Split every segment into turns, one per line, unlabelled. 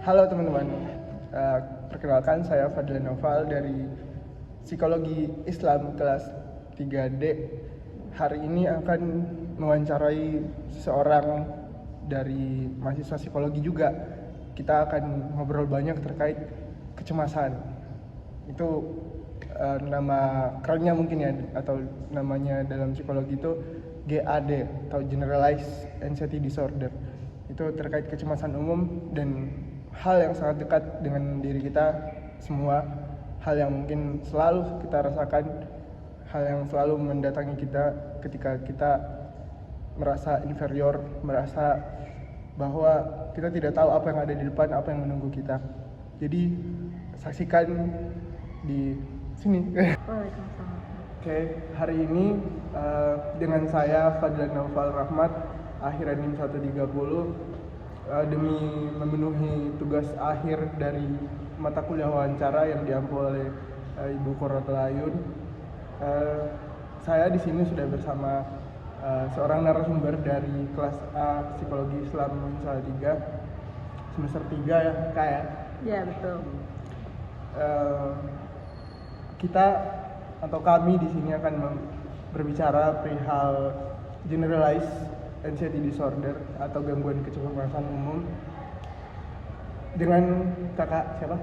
Halo teman-teman, perkenalkan saya Fadlan Noval dari Psikologi Islam kelas 3D. Hari ini akan mewawancarai seseorang dari mahasiswa psikologi juga. Kita akan ngobrol banyak terkait kecemasan. Itu nama kerennya mungkin ya, atau namanya dalam psikologi itu GAD atau Generalized Anxiety Disorder. Itu terkait kecemasan umum dan hal yang sangat dekat dengan diri kita semua, hal yang mungkin selalu kita rasakan, hal yang selalu mendatangi kita ketika kita merasa inferior, merasa bahwa kita tidak tahu apa yang ada di depan, apa yang menunggu kita. Jadi saksikan di sini. Oke, hari ini dengan saya Fadlan Noval Rahmat, akhir NIM 130, demi memenuhi tugas akhir dari mata kuliah wawancara yang diampu oleh Ibu Qurratul Ayun. Saya di sini sudah bersama seorang narasumber dari kelas A Psikologi Islam Salatiga semester 3 ya, Kak ya?
Iya, betul.
Kita atau kami di sini akan berbicara perihal generalized anxiety disorder atau gangguan kecemasan umum dengan kakak siapa?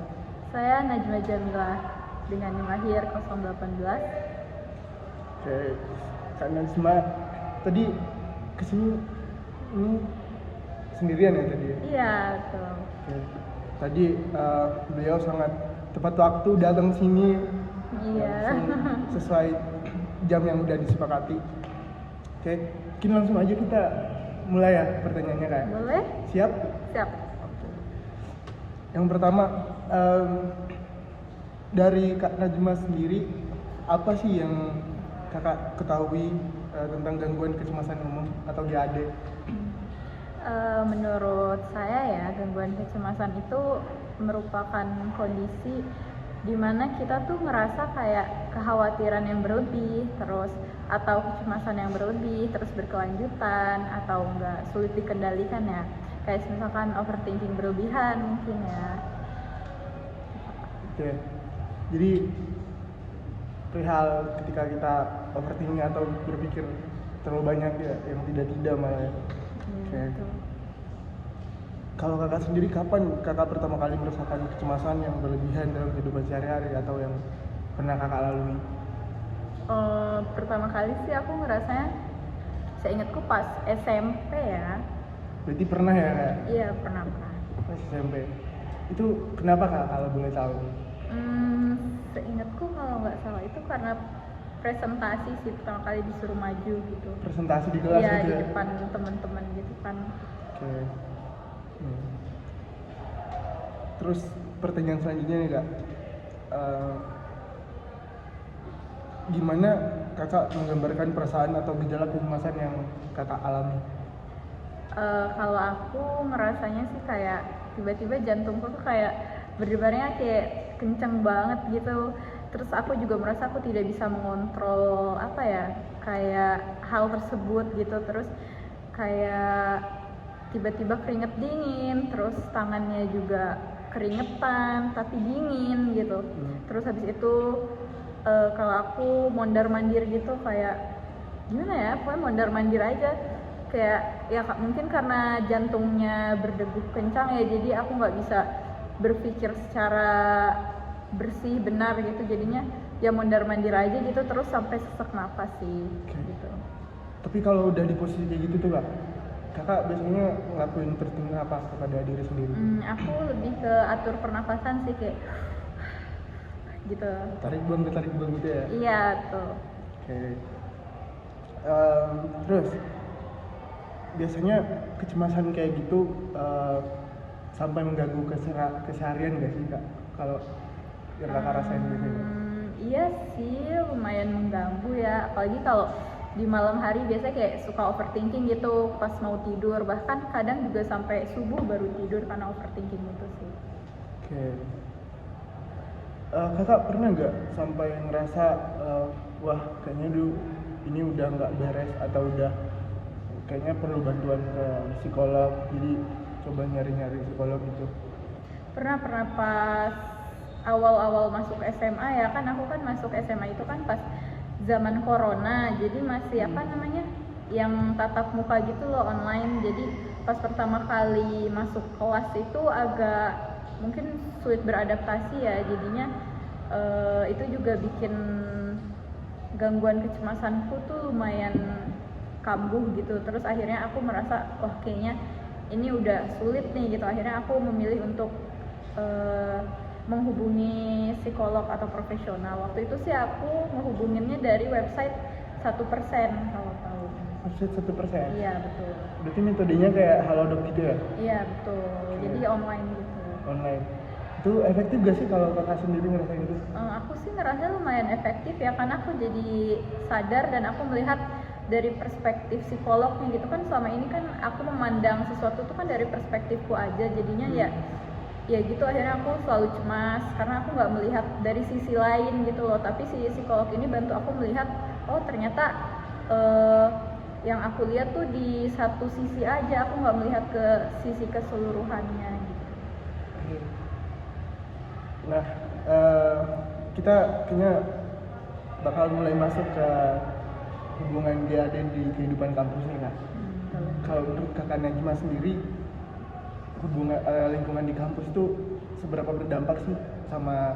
Saya Najma Jamilah dengan NIM akhir 018.
Oke, Kak Najma tadi kesini ini sendirian ya tadi?
Iya, betul.
Oke. Tadi beliau sangat tepat waktu datang sini.
Iya.
Sesuai jam yang udah disepakati. Oke, mungkin langsung aja kita mulai ya pertanyaannya Kak.
Boleh?
Siap?
Siap.
Oke. Yang pertama, dari Kak Najma sendiri, apa sih yang Kakak ketahui tentang gangguan kecemasan umum atau GAD?
Menurut saya ya, gangguan kecemasan itu merupakan kondisi di mana kita tuh ngerasa kayak kekhawatiran yang berlebih, terus atau kecemasan yang berlebih, terus berkelanjutan atau enggak sulit dikendalikan ya. Kayak misalkan overthinking berlebihan mungkin ya.
Oke. Jadi perihal ketika kita overthinking atau berpikir terlalu banyak ya, yang tidak malah ya. Oke. Kalau kakak sendiri, kapan kakak pertama kali merasakan kecemasan yang berlebihan dalam kehidupan sehari-hari atau yang pernah kakak lalui?
Pertama kali sih aku ngerasanya, saya ingatku pas SMP ya.
Berarti pernah ya kak?
Iya, pernah.
Pas SMP. Itu kenapa kak kalau boleh tahu?
Seingatku kalau nggak salah itu karena presentasi sih, pertama kali disuruh maju gitu.
Presentasi di kelas
iya,
gitu
di
ya?
depan teman-teman gitu kan.
Oke. Terus pertanyaan selanjutnya nih kak, gimana kakak menggambarkan perasaan atau gejala kecemasan yang kakak alami?
Kalau aku ngerasanya sih kayak tiba-tiba jantungku tuh kayak berdebarnya kayak kenceng banget gitu. Terus aku juga merasa aku tidak bisa mengontrol apa ya, kayak hal tersebut gitu. Terus kayak tiba-tiba keringet dingin, terus tangannya juga keringetan tapi dingin gitu. Terus habis itu kalau aku mondar-mandir gitu, kayak gimana ya, pokoknya mondar-mandir aja, kayak ya mungkin karena jantungnya berdegup kencang ya, jadi aku nggak bisa berpikir secara bersih benar gitu, jadinya ya mondar-mandir aja gitu, terus sampai sesak napas sih. Gitu.
Tapi kalau udah di posisi kayak gitu tuh kak, kakak biasanya ngelakuin breathing apa kepada diri sendiri?
Aku lebih ke atur pernapasan sih, kayak gitu.
Tarik buang gitu ya?
Iya tuh.
Oke. Terus biasanya kecemasan kayak gitu sampai mengganggu keseharian nggak sih kak? Kalau yang kakak rasain biasanya?
Iya sih, lumayan mengganggu ya. Apalagi kalau di malam hari biasanya kayak suka overthinking gitu pas mau tidur. Bahkan kadang juga sampai subuh baru tidur karena overthinking itu sih.
Oke. Kakak pernah nggak sampai ngerasa wah kayaknya ini udah nggak beres atau udah kayaknya perlu bantuan ke psikolog, jadi coba nyari-nyari psikolog gitu?
Pernah pas awal-awal masuk SMA ya, kan aku kan masuk SMA itu kan pas zaman corona, jadi masih apa namanya, yang tatap muka gitu loh, online. Jadi pas pertama kali masuk kelas itu agak mungkin sulit beradaptasi ya, jadinya itu juga bikin gangguan kecemasanku tuh lumayan kambuh gitu. Terus akhirnya aku merasa wah kayaknya ini udah sulit nih gitu. Akhirnya aku memilih untuk menghubungi psikolog atau profesional. Waktu itu sih aku menghubunginnya dari website 1% kalau tahu.
Website 1%?
Iya betul.
Berarti metodenya kayak Halodoc gitu ya?
Iya betul. Jadi online gitu.
Online. Itu efektif gak sih kalau kakak sendiri ngerasain itu?
Aku sih ngerasa lumayan efektif ya, karena aku jadi sadar dan aku melihat dari perspektif psikolognya gitu kan. Selama ini kan aku memandang sesuatu tuh kan dari perspektifku aja, jadinya ya gitu. Akhirnya aku selalu cemas karena aku nggak melihat dari sisi lain gitu loh. Tapi si psikolog ini bantu aku melihat, oh ternyata yang aku lihat tuh di satu sisi aja, aku nggak melihat ke sisi keseluruhannya gitu.
Nah, kita kayaknya bakal mulai masuk ke hubungan GAD di kehidupan kampus nih kak. Kalau menurut kakak Najma sendiri, hubungan lingkungan di kampus itu seberapa berdampak sih sama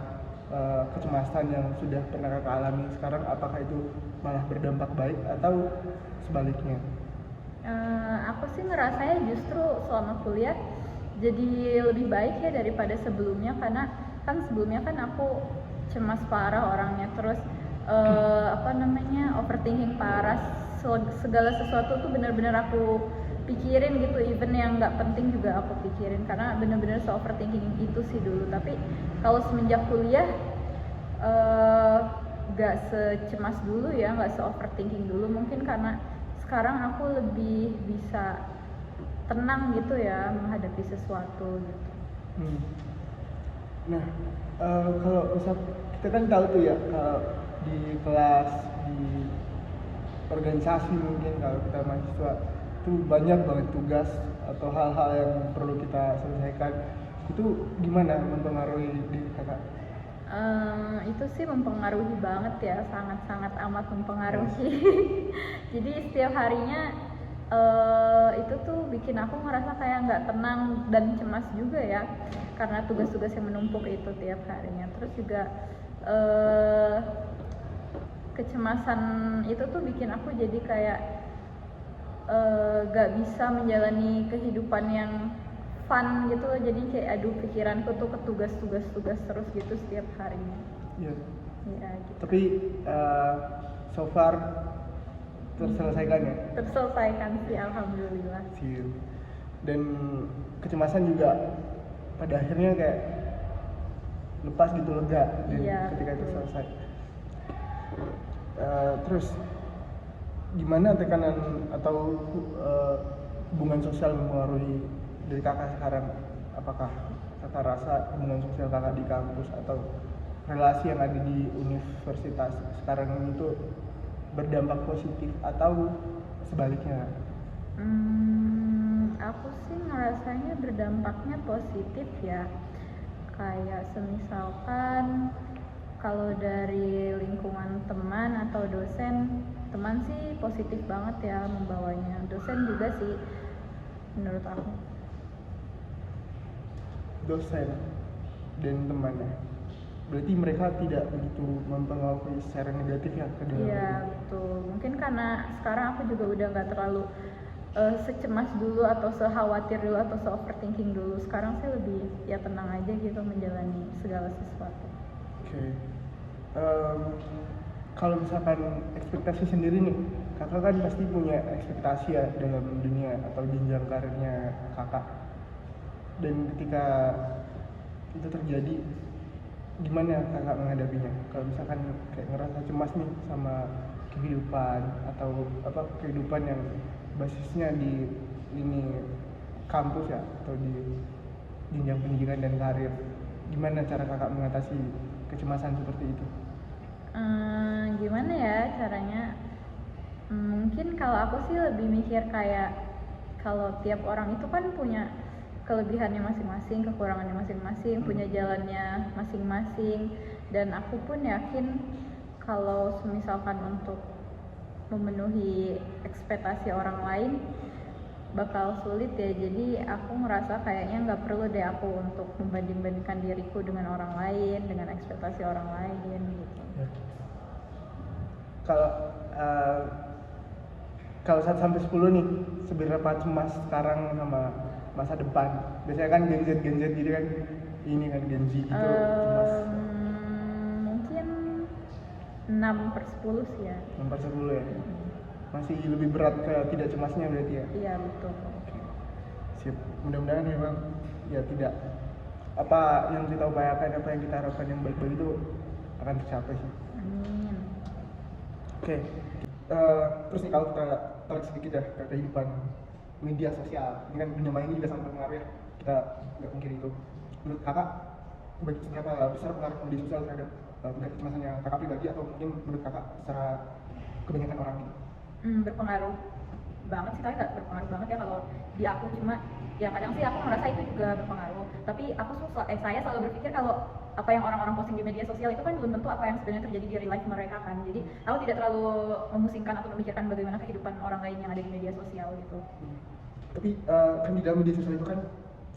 kecemasan yang sudah pernah kakak alami sekarang? Apakah itu malah berdampak baik atau sebaliknya?
Aku sih ngerasanya justru selama kuliah jadi lebih baik ya daripada sebelumnya, karena kan sebelumnya kan aku cemas parah orangnya, terus overthinking parah, segala sesuatu tuh benar-benar aku pikirin gitu, even yang nggak penting juga aku pikirin, karena benar-benar overthinking itu sih dulu. Tapi kalau semenjak kuliah nggak secemas dulu ya, nggak overthinking dulu, mungkin karena sekarang aku lebih bisa tenang gitu ya menghadapi sesuatu gitu.
Nah, kalau misal kita kan tahu tuh ya, di kelas, di organisasi mungkin kalau kita mahasiswa itu banyak banget tugas atau hal-hal yang perlu kita selesaikan. Itu gimana mempengaruhi diri kakak?
Itu sih mempengaruhi banget ya, sangat-sangat amat mempengaruhi. Jadi setiap harinya itu tuh bikin aku ngerasa kayak nggak tenang dan cemas juga ya, karena tugas-tugas yang menumpuk itu tiap harinya. Terus juga kecemasan itu tuh bikin aku jadi kayak gak bisa menjalani kehidupan yang fun gitu loh. Jadi kayak aduh, pikiranku tuh ke tugas-tugas terus gitu setiap harinya.
Iya.
Ya, gitu.
Tapi so far terselesaikan ya?
Terselesaikan sih, alhamdulillah.
Dan kecemasan juga pada akhirnya kayak lepas gitu, lega ketika itu selesai. Terus gimana tekanan atau hubungan sosial mempengaruhi dari kakak sekarang? Apakah kakak rasa hubungan sosial kakak di kampus atau relasi yang ada di universitas sekarang itu berdampak positif atau sebaliknya?
Aku sih ngerasanya berdampaknya positif ya. Kayak semisalkan kalau dari lingkungan teman atau dosen, teman sih positif banget ya membawanya. Dosen juga sih menurut aku.
Dosen dan temannya, berarti mereka tidak begitu mempengaruhi secara negatif ya ke dalam?
Iya betul, mungkin karena sekarang aku juga udah nggak terlalu secemas dulu atau sekhawatir dulu atau se-overthinking dulu. Sekarang sih lebih ya tenang aja gitu menjalani segala sesuatu.
Oke. Kalau misalkan ekspektasi sendiri nih, kakak kan pasti punya ekspektasi ya dalam dunia atau jenjang karirnya kakak. Dan ketika itu terjadi, gimana kakak menghadapinya? Kalau misalkan kayak ngerasa cemas nih sama kehidupan atau kehidupan yang basisnya di ini kampus ya, atau di jenjang pendidikan dan karir, gimana cara kakak mengatasi kecemasan seperti itu?
Gimana ya caranya? Mungkin kalau aku sih lebih mikir kayak kalau tiap orang itu kan punya kelebihannya masing-masing, kekurangannya masing-masing, punya jalannya masing-masing. Dan aku pun yakin kalau misalkan untuk memenuhi ekspektasi orang lain bakal sulit ya. Jadi aku ngerasa kayaknya nggak perlu deh aku untuk membanding-bandingkan diriku dengan orang lain, dengan ekspektasi orang lain gitu.
Ya. Kalau kalau 1 sampai 10 nih, seberapa cemas sekarang sama masa depan? Biasanya kan Gen Z gitu kan, ini kan Gen Z gitu cemas.
Mungkin 6/10 sih ya.
6/10 ya. Masih lebih berat ke tidak cemasnya berarti ya?
Iya betul.
Sip. Mudah-mudahan memang ya tidak apa yang kita upayakan, apa yang kita harapkan yang baik-baik itu akan tercapai sih.
Amin.
Oke. Terus nih kalau kita tarik sedikit ya ke kehidupan media sosial, ini kan dunia maya ini juga sangat berpengaruh ya, kita nggak mungkin itu. Menurut kakak, seberapa besar pengaruh media sosial terhadap tingkat kecemasan yang kakak pribadi, atau mungkin menurut kakak secara kebanyakan orang gitu?
Berpengaruh banget sih, tapi nggak berpengaruh banget ya kalau di aku. Cuma ya kadang sih aku merasa itu juga berpengaruh, tapi saya selalu berpikir kalau apa yang orang-orang posting di media sosial itu kan belum tentu apa yang sebenarnya terjadi di real life mereka kan. Jadi aku tidak terlalu memusingkan atau memikirkan bagaimana kehidupan orang lain yang ada di media sosial gitu.
Tapi kan di dalam media sosial itu kan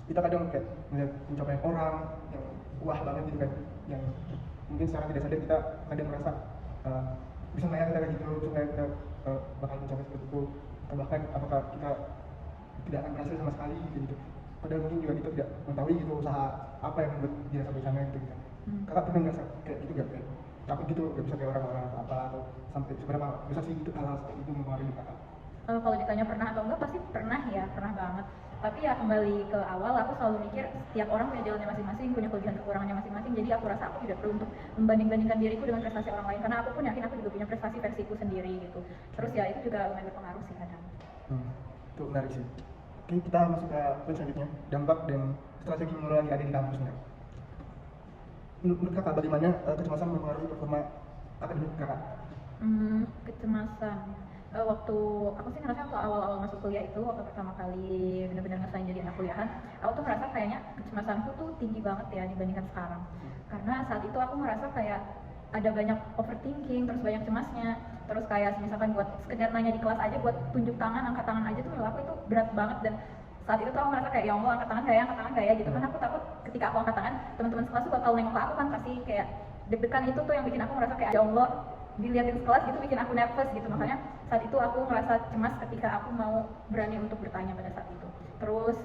kita kadang kayak melihat pencapaian orang yang wah banget gitu kan, yang mungkin secara tidak sadar kita kadang merasa bisa nggak ya kita kayak gitu, bisa nggak ya kita bakal mencapai seperti itu, atau bahkan apakah kita tidak akan berhasil sama sekali gitu. Padahal mungkin juga kita tidak mengetahui gitu usaha apa yang membuat dia sampai sana gitu. Kakak pernah nggak kayak gitu gak? Kayak aku gitu gak bisa kayak orang-orang apa, atau sampai seberapa besar sih itu hal-hal seperti itu mempengaruhi kakak?
Kalau ditanya pernah atau enggak, pasti pernah ya, pernah banget. Tapi ya kembali ke awal, aku selalu mikir setiap orang punya jalannya masing-masing, punya kelebihan kekurangannya masing-masing. Jadi aku rasa aku tidak perlu untuk membanding-bandingkan diriku dengan prestasi orang lain, karena aku pun yakin aku juga punya prestasi versiku sendiri gitu. Terus ya itu juga lumayan berpengaruh sih kadang.
Itu menarik sih. Oke, kita masuk ke poin selanjutnya, dampak dan strategi mengurangi yang ada di kampusnya. Menurut kakak bagaimana kecemasan mempengaruhi performa akademik kakak?
Kecemasan. Waktu aku sih ngerasa waktu awal-awal masuk kuliah itu, waktu pertama kali benar-benar ngerasain jadi anak kuliahan, aku tuh ngerasa kayaknya kecemasanku tuh tinggi banget ya dibandingkan sekarang. Karena saat itu aku ngerasa kayak ada banyak overthinking, terus banyak cemasnya, terus kayak misalkan buat sekedar nanya di kelas aja, buat tunjuk tangan, angkat tangan aja tuh menurut aku itu berat banget. Dan saat itu tuh aku ngerasa kayak ya Allah, angkat tangan kayak gitu kan. Aku takut ketika aku angkat tangan, teman-teman sekelas tuh bakal nengok ke aku kan, pasti kayak deg-degan. Itu tuh yang bikin aku ngerasa kayak ya Allah, dilihatin sekelas gitu bikin aku nervous gitu. Makanya saat itu aku ngerasa cemas ketika aku mau berani untuk bertanya pada saat itu. Terus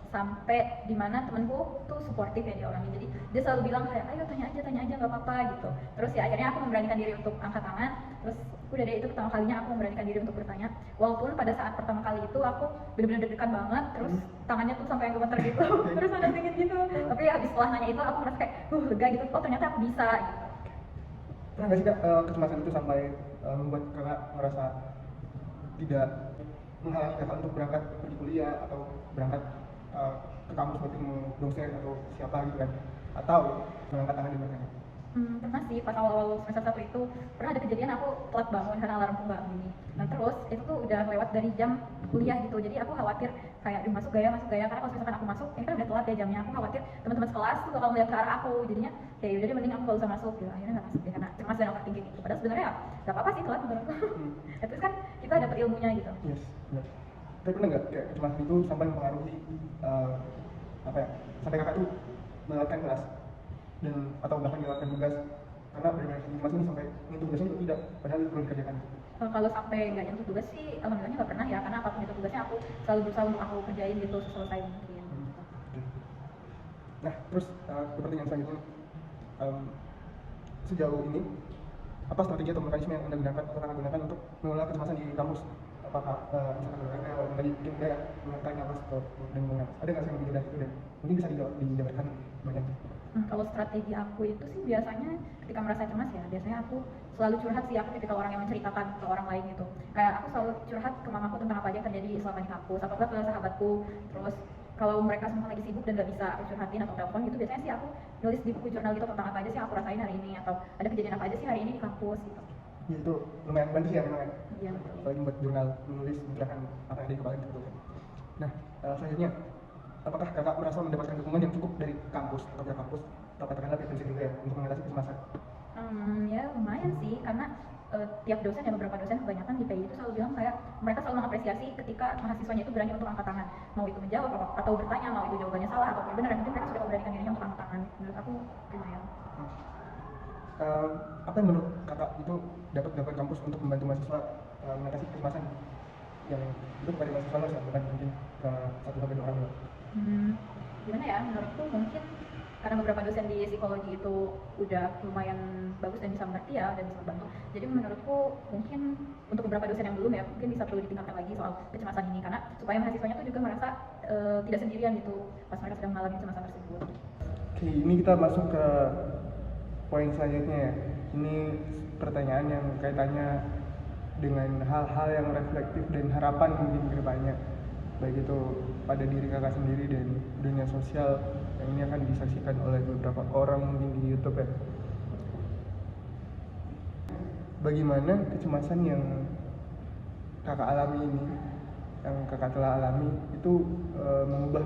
sampai dimana temenku tuh suportif ya dia orangnya, jadi dia selalu bilang kayak ayo tanya aja nggak apa-apa gitu. Terus ya akhirnya aku memberanikan diri untuk angkat tangan. Terus udah deh, itu pertama kalinya aku memberanikan diri untuk bertanya, walaupun pada saat pertama kali itu aku benar-benar deg-degan banget, terus tangannya tuh sampai yang gemeter gitu terus ada dingin gitu. Tapi habis setelah nanya itu aku merasa kayak lega gitu, oh ternyata aku bisa gitu.
Pernah nggak sih kak kecemasan itu sampai membuat kakak merasa tidak menghalangi kakak untuk berangkat pergi kuliah atau berangkat ke kampus buat ketemu dosen atau siapa gitu kan, atau mengangkat tangan di belakangnya?
Pernah sih, pas awal-awal semester 1 itu pernah ada kejadian aku telat bangun karena alarmku nggak bunyi. Nah terus itu tuh udah lewat dari jam kuliah gitu, jadi aku khawatir kayak masuk gaya, karena kalau misalkan aku masuk ini kan udah telat ya jamnya, aku khawatir teman-teman sekelas tuh bakal melihat ke arah aku, jadinya kayak udah deh mending aku gak usah masuk gitu. Akhirnya nggak masuk deh karena cemas dan overthinking gitu. Padahal sebenarnya ya nggak apa-apa sih telat menurutku. Itu kan kita dapat ilmunya gitu.
Yes, benar. Tapi pernah nggak kayak kecemasan itu sampai mempengaruhi apa ya, sampai kakak tuh melewatkan kelas dan atau bahkan melewatkan tugas karena benar-benar cemas ini sampai nyentuh tugasnya itu tidak, padahal itu perlu dikerjakan?
Kalau sampai nggak nyentuh tugas sih alhamdulillahnya nggak pernah ya, karena apapun itu tugasnya aku selalu berusaha untuk aku kerjain gitu seselesai mungkin.
Nah terus pertanyaan selanjutnya, sejauh ini apa strategi atau mekanisme yang anda gunakan atau akan gunakan untuk mengelola kecemasan di kampus? Apakah misalkan olahraga atau tadi mungkin kayak mengelola nafas atau dan mengelola, ada nggak sih yang lebih dari itu dan mungkin bisa dijabarkan banyak?
Kalau strategi aku itu sih biasanya ketika merasa cemas ya, biasanya aku selalu curhat sih. Aku tipikal orang yang menceritakan ke orang lain gitu. Kayak aku selalu curhat ke mamaku tentang apa aja yang terjadi selama di kampus, atau enggak ke sahabatku. Terus kalau mereka semua lagi sibuk dan nggak bisa aku curhatin atau telepon gitu, biasanya sih aku nulis di buku jurnal gitu tentang apa aja sih yang aku rasain hari ini, atau ada kejadian apa aja sih hari ini di kampus gitu.
Ya itu lumayan bantu sih ya memang ya.
Iya betul.
Apalagi buat jurnal, menulis, menceritakan apa yang ada di kepala gitu. Nah Selanjutnya, apakah kakak merasa mendapatkan dukungan yang cukup dari kampus atau pihak kampus atau katakanlah pihak dosen juga ya untuk mengatasi kecemasan?
Ya lumayan sih, karena tiap dosen ya, beberapa dosen kebanyakan di PI itu selalu bilang kayak mereka selalu mengapresiasi ketika mahasiswanya itu berani untuk angkat tangan, mau itu menjawab atau bertanya, mau itu jawabannya salah atau benar, yang penting mereka sudah memberanikan dirinya untuk angkat tangan. Menurut aku lumayan.
Apa yang menurut kakak itu dapat dilakukan kampus untuk membantu mahasiswa mengatasi kecemasan yang itu kepada mahasiswa luar bukan mungkin ke satu sampai dua orang loh?
Gimana ya, menurutku mungkin karena beberapa dosen di psikologi itu udah lumayan bagus dan bisa mengerti ya dan bisa membantu, jadi menurutku mungkin untuk beberapa dosen yang belum ya mungkin bisa perlu ditingkatkan lagi soal kecemasan ini, karena supaya mahasiswanya tuh juga merasa tidak sendirian gitu pas mereka sedang mengalami kecemasan tersebut.
Oke, ini kita masuk ke poin selanjutnya ya. Ini pertanyaan yang kaitannya dengan hal-hal yang reflektif dan harapan mungkin ke depannya, baik itu pada diri kakak sendiri dan dunia sosial yang ini akan disaksikan oleh beberapa orang mungkin di YouTube ya. Bagaimana kecemasan yang kakak alami ini, yang kakak telah alami itu mengubah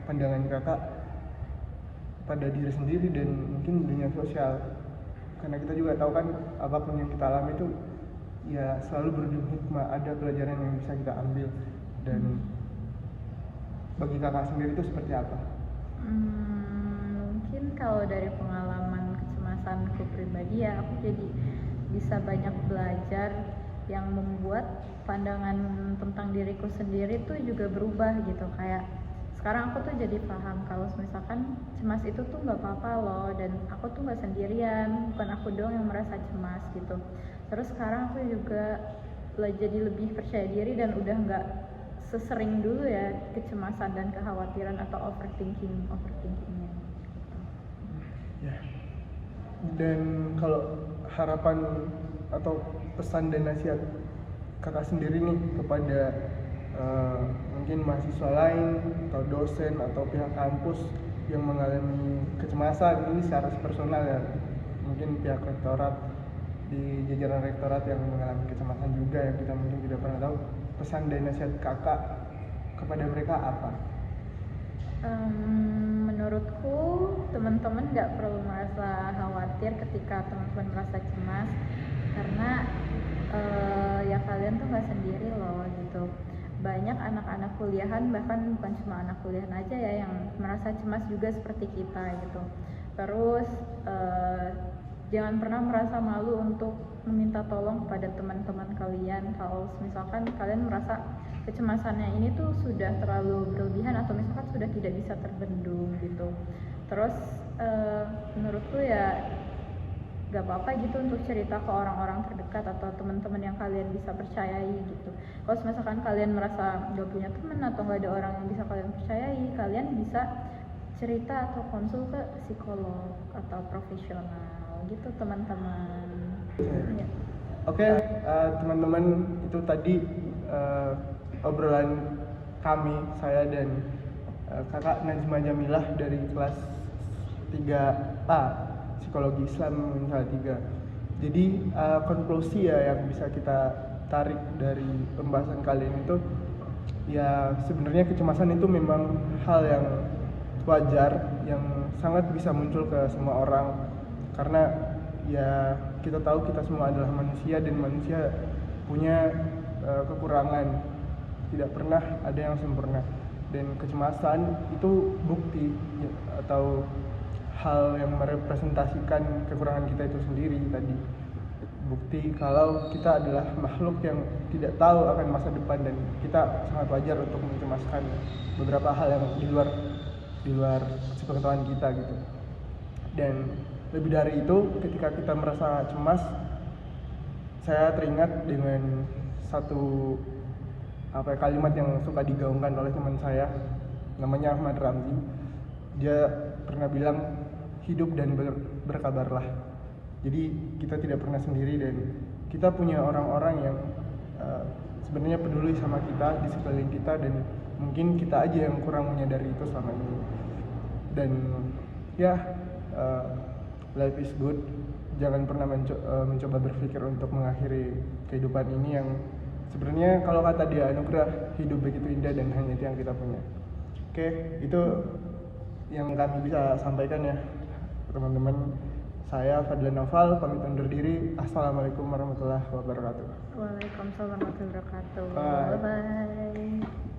pandangan kakak pada diri sendiri dan mungkin dunia sosial, karena kita juga tahu kan apapun yang kita alami itu ya selalu berujung hikmah, ada pelajaran yang bisa kita ambil. Dan bagi kakak sendiri itu seperti apa?
Mungkin kalau dari pengalaman kecemasanku pribadi ya, aku jadi bisa banyak belajar yang membuat pandangan tentang diriku sendiri tuh juga berubah gitu. Kayak sekarang aku tuh jadi paham kalau misalkan cemas itu tuh nggak apa-apa loh, dan aku tuh nggak sendirian, bukan aku doang yang merasa cemas gitu. Terus sekarang aku juga jadi lebih percaya diri dan udah nggak sesering dulu ya kecemasan dan kekhawatiran atau overthinkingnya gitu.
Ya. Dan kalau harapan atau pesan dan nasihat kakak sendiri nih kepada mungkin mahasiswa lain atau dosen atau pihak kampus yang mengalami kecemasan ini secara personal ya, mungkin pihak rektorat, di jajaran rektorat yang mengalami kecemasan juga yang kita mungkin tidak pernah tahu, pesan dan nasihat kakak kepada mereka apa?
Menurutku teman-teman nggak perlu merasa khawatir ketika teman-teman merasa cemas, karena ya kalian tuh nggak sendiri loh gitu. Banyak anak-anak kuliahan, bahkan bukan cuma anak kuliahan aja ya, yang merasa cemas juga seperti kita gitu. Terus jangan pernah merasa malu untuk meminta tolong kepada teman-teman kalian kalau misalkan kalian merasa kecemasannya ini tuh sudah terlalu berlebihan atau misalkan sudah tidak bisa terbendung gitu. Terus menurutku ya gak apa-apa gitu untuk cerita ke orang-orang terdekat atau teman-teman yang kalian bisa percayai gitu. Kalau misalkan kalian merasa gak punya teman atau gak ada orang yang bisa kalian percayai, kalian bisa cerita atau konsul ke psikolog atau profesional gitu teman-teman. Ya.
Oke, teman-teman, itu tadi obrolan kami, saya dan kakak Najma Jamilah dari kelas 3A Psikologi Islam Salatiga. Jadi konklusi ya yang bisa kita tarik dari pembahasan kali ini itu ya sebenarnya kecemasan itu memang hal yang wajar yang sangat bisa muncul ke semua orang, karena ya kita tahu kita semua adalah manusia dan manusia punya kekurangan, tidak pernah ada yang sempurna, dan kecemasan itu bukti atau hal yang merepresentasikan kekurangan kita itu sendiri tadi, bukti kalau kita adalah makhluk yang tidak tahu akan masa depan dan kita sangat wajar untuk mencemaskan beberapa hal yang di luar sepengetahuan kita gitu. Dan lebih dari itu, ketika kita merasa cemas, saya teringat dengan satu kalimat yang suka digaungkan oleh teman saya, namanya Ahmad Ramzi. Dia pernah bilang, hidup dan berkabarlah. Jadi kita tidak pernah sendiri dan kita punya orang-orang yang sebenarnya peduli sama kita di sekeliling kita, dan mungkin kita aja yang kurang menyadari itu selama ini. Dan ya life is good. Jangan pernah mencoba berpikir untuk mengakhiri kehidupan ini yang Sebenarnya kalau kata dia, anugerah hidup begitu indah dan hanya itu yang kita punya. Oke, itu yang kami bisa sampaikan ya teman-teman. Saya Fadlan Noval pamit undur diri. Assalamualaikum warahmatullahi wabarakatuh.
Waalaikumsalam warahmatullahi wabarakatuh.
Bye.
Bye bye.